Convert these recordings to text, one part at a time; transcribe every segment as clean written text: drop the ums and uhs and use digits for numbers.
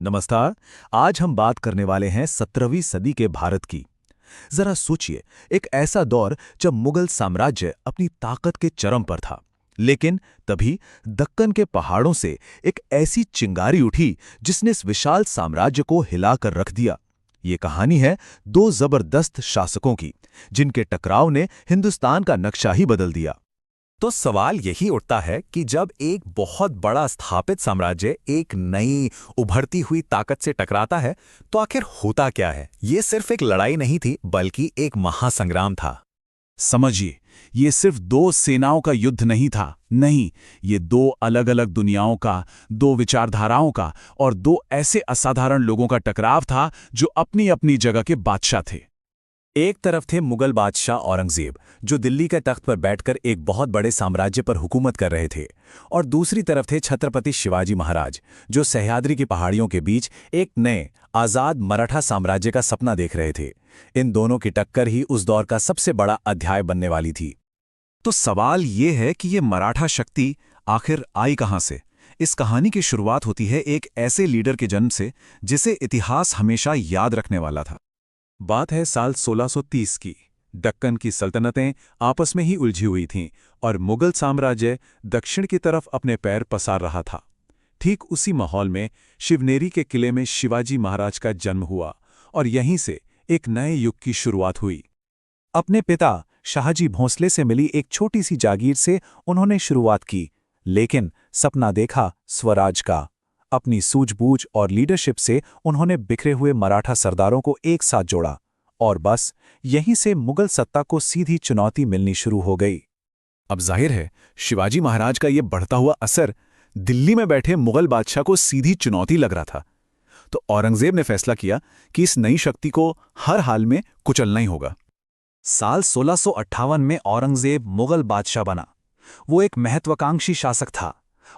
नमस्कार। आज हम बात करने वाले हैं 17वीं सदी के भारत की। जरा सोचिए, एक ऐसा दौर जब मुगल साम्राज्य अपनी ताकत के चरम पर था। लेकिन तभी दक्कन के पहाड़ों से एक ऐसी चिंगारी उठी जिसने इस विशाल साम्राज्य को हिलाकर रख दिया। ये कहानी है दो जबरदस्त शासकों की, जिनके टकराव ने हिंदुस्तान का नक्शा ही बदल दिया। तो सवाल यही उठता है कि जब एक बहुत बड़ा स्थापित साम्राज्य एक नई उभरती हुई ताकत से टकराता है तो आखिर होता क्या है। ये सिर्फ एक लड़ाई नहीं थी बल्कि एक महासंग्राम था। समझिए, ये सिर्फ दो सेनाओं का युद्ध नहीं था। नहीं, ये दो अलग अलग दुनियाओं का, दो विचारधाराओं का और दो ऐसे असाधारण लोगों का टकराव था जो अपनी अपनी जगह के बादशाह थे। एक तरफ थे मुगल बादशाह औरंगजेब, जो दिल्ली के तख्त पर बैठकर एक बहुत बड़े साम्राज्य पर हुकूमत कर रहे थे, और दूसरी तरफ थे छत्रपति शिवाजी महाराज, जो सह्याद्री की पहाड़ियों के बीच एक नए आज़ाद मराठा साम्राज्य का सपना देख रहे थे। इन दोनों की टक्कर ही उस दौर का सबसे बड़ा अध्याय बनने वाली थी। तो सवाल ये है कि ये मराठा शक्ति आखिर आई कहां से। इस कहानी की शुरुआत होती है एक ऐसे लीडर के जन्म से जिसे इतिहास हमेशा याद रखने वाला था। बात है साल 1630 की। दक्कन की सल्तनतें आपस में ही उलझी हुई थीं और मुगल साम्राज्य दक्षिण की तरफ अपने पैर पसार रहा था। ठीक उसी माहौल में शिवनेरी के किले में शिवाजी महाराज का जन्म हुआ और यहीं से एक नए युग की शुरुआत हुई। अपने पिता शाहजी भोंसले से मिली एक छोटी सी जागीर से उन्होंने शुरुआत की, लेकिन सपना देखा स्वराज का। अपनी सूझबूझ और लीडरशिप से उन्होंने बिखरे हुए मराठा सरदारों को एक साथ जोड़ा और बस यहीं से मुगल सत्ता को सीधी चुनौती मिलनी शुरू हो गई। अब जाहिर है, शिवाजी महाराज का ये बढ़ता हुआ असर दिल्ली में बैठे मुगल बादशाह को सीधी चुनौती लग रहा था। तो औरंगजेब ने फैसला किया कि इस नई शक्ति को हर हाल में कुचलना ही होगा। साल 1658 में औरंगजेब मुगल बादशाह बना। वो एक महत्वाकांक्षी शासक था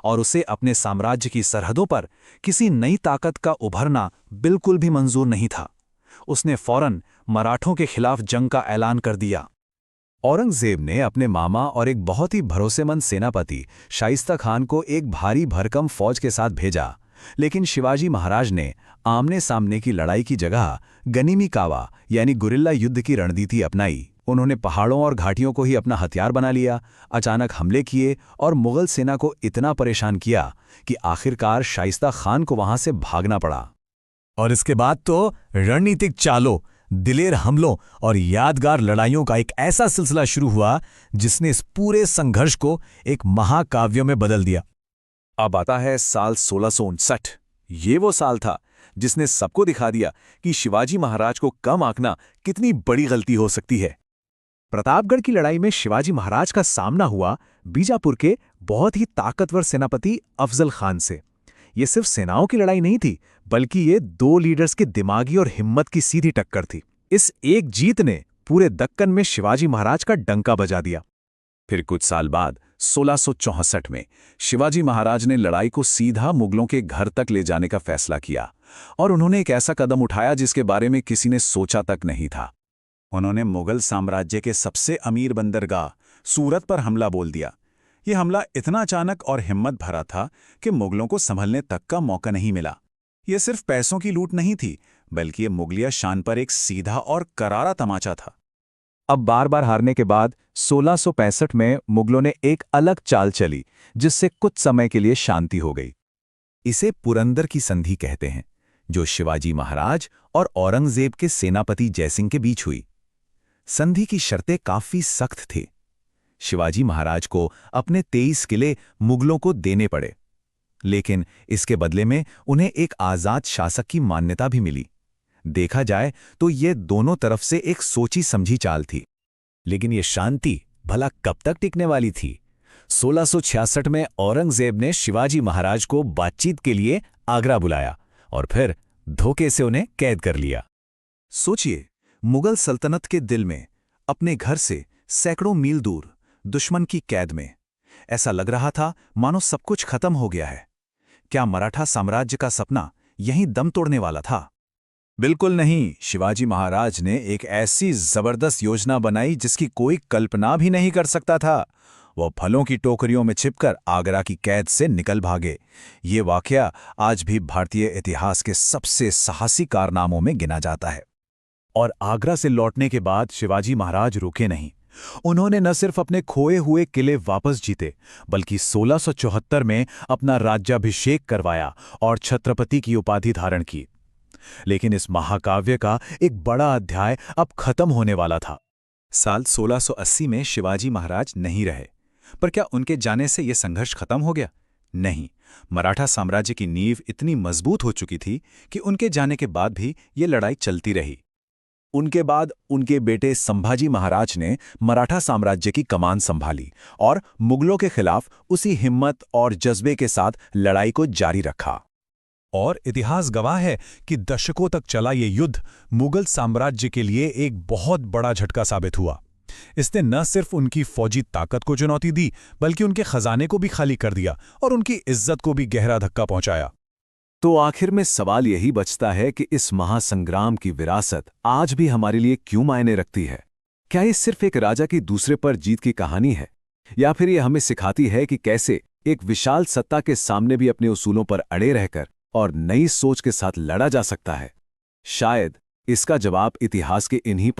और उसे अपने साम्राज्य की सरहदों पर किसी नई ताकत का उभरना बिल्कुल भी मंजूर नहीं था। उसने फौरन मराठों के खिलाफ जंग का ऐलान कर दिया। औरंगजेब ने अपने मामा और एक बहुत ही भरोसेमंद सेनापति शाइस्ता खान को एक भारी भरकम फौज के साथ भेजा, लेकिन शिवाजी महाराज ने आमने सामने की लड़ाई की जगह गनीमी कावा यानी गुरिल्ला युद्ध की रणनीति अपनाई। उन्होंने पहाड़ों और घाटियों को ही अपना हथियार बना लिया, अचानक हमले किए और मुगल सेना को इतना परेशान किया कि आखिरकार शाइस्ता खान को वहां से भागना पड़ा। और इसके बाद तो रणनीतिक चालों, दिलेर हमलों और यादगार लड़ाइयों का एक ऐसा सिलसिला शुरू हुआ जिसने इस पूरे संघर्ष को एक महाकाव्य में बदल दिया। अब आता है साल 1659। ये वो साल था जिसने सबको दिखा दिया कि शिवाजी महाराज को कम आंकना कितनी बड़ी गलती हो सकती है। प्रतापगढ़ की लड़ाई में शिवाजी महाराज का सामना हुआ बीजापुर के बहुत ही ताकतवर सेनापति अफजल खान से। ये सिर्फ सेनाओं की लड़ाई नहीं थी, बल्कि ये दो लीडर्स की दिमागी और हिम्मत की सीधी टक्कर थी। इस एक जीत ने पूरे दक्कन में शिवाजी महाराज का डंका बजा दिया। फिर कुछ साल बाद 1664 में शिवाजी महाराज ने लड़ाई को सीधा मुगलों के घर तक ले जाने का फैसला किया और उन्होंने एक ऐसा कदम उठाया जिसके बारे में किसी ने सोचा तक नहीं था। उन्होंने मुगल साम्राज्य के सबसे अमीर बंदरगाह सूरत पर हमला बोल दिया। ये हमला इतना अचानक और हिम्मत भरा था कि मुगलों को संभलने तक का मौका नहीं मिला। ये सिर्फ पैसों की लूट नहीं थी, बल्कि ये मुगलिया शान पर एक सीधा और करारा तमाचा था। अब बार बार हारने के बाद 1665 में मुगलों ने एक अलग चाल चली, जिससे कुछ समय के लिए शांति हो गई। इसे पुरंदर की संधि कहते हैं, जो शिवाजी महाराज और औरंगजेब के सेनापति जयसिंह के बीच हुई। संधि की शर्तें काफी सख्त थी। शिवाजी महाराज को अपने 23 किले मुगलों को देने पड़े, लेकिन इसके बदले में उन्हें एक आजाद शासक की मान्यता भी मिली। देखा जाए तो ये दोनों तरफ से एक सोची समझी चाल थी। लेकिन ये शांति भला कब तक टिकने वाली थी? 1666 में औरंगजेब ने शिवाजी महाराज को बातचीत के लिए आगरा बुलाया और फिर धोखे से उन्हें कैद कर लिया। सोचिए, मुगल सल्तनत के दिल में, अपने घर से सैकड़ों मील दूर, दुश्मन की कैद में। ऐसा लग रहा था मानो सब कुछ खत्म हो गया है। क्या मराठा साम्राज्य का सपना यहीं दम तोड़ने वाला था? बिल्कुल नहीं। शिवाजी महाराज ने एक ऐसी जबरदस्त योजना बनाई जिसकी कोई कल्पना भी नहीं कर सकता था। वो फलों की टोकरियों में छिपकर आगरा की कैद से निकल भागे। ये वाकया आज भी भारतीय इतिहास के सबसे साहसी कारनामों में गिना जाता है। और आगरा से लौटने के बाद शिवाजी महाराज रुके नहीं। उन्होंने न सिर्फ अपने खोए हुए किले वापस जीते, बल्कि 1674 में अपना राज्याभिषेक करवाया और छत्रपति की उपाधि धारण की। लेकिन इस महाकाव्य का एक बड़ा अध्याय अब खत्म होने वाला था। साल 1680 में शिवाजी महाराज नहीं रहे, पर क्या उनके जाने से यह संघर्ष खत्म हो गया? नहीं, मराठा साम्राज्य की नींव इतनी मजबूत हो चुकी थी कि उनके जाने के बाद भी ये लड़ाई चलती रही। उनके बाद उनके बेटे संभाजी महाराज ने मराठा साम्राज्य की कमान संभाली और मुगलों के खिलाफ उसी हिम्मत और जज्बे के साथ लड़ाई को जारी रखा। और इतिहास गवाह है कि दशकों तक चला ये युद्ध मुगल साम्राज्य के लिए एक बहुत बड़ा झटका साबित हुआ। इसने न सिर्फ उनकी फौजी ताकत को चुनौती दी, बल्कि उनके खजाने को भी खाली कर दिया और उनकी इज्जत को भी गहरा धक्का पहुंचाया। तो आखिर में सवाल यही बचता है कि इस महासंग्राम की विरासत आज भी हमारे लिए क्यों मायने रखती है? क्या ये सिर्फ एक राजा की दूसरे पर जीत की कहानी है, या फिर ये हमें सिखाती है कि कैसे एक विशाल सत्ता के सामने भी अपने उसूलों पर अड़े रहकर और नई सोच के साथ लड़ा जा सकता है? शायद इसका जवाब इतिहास के इन्हीं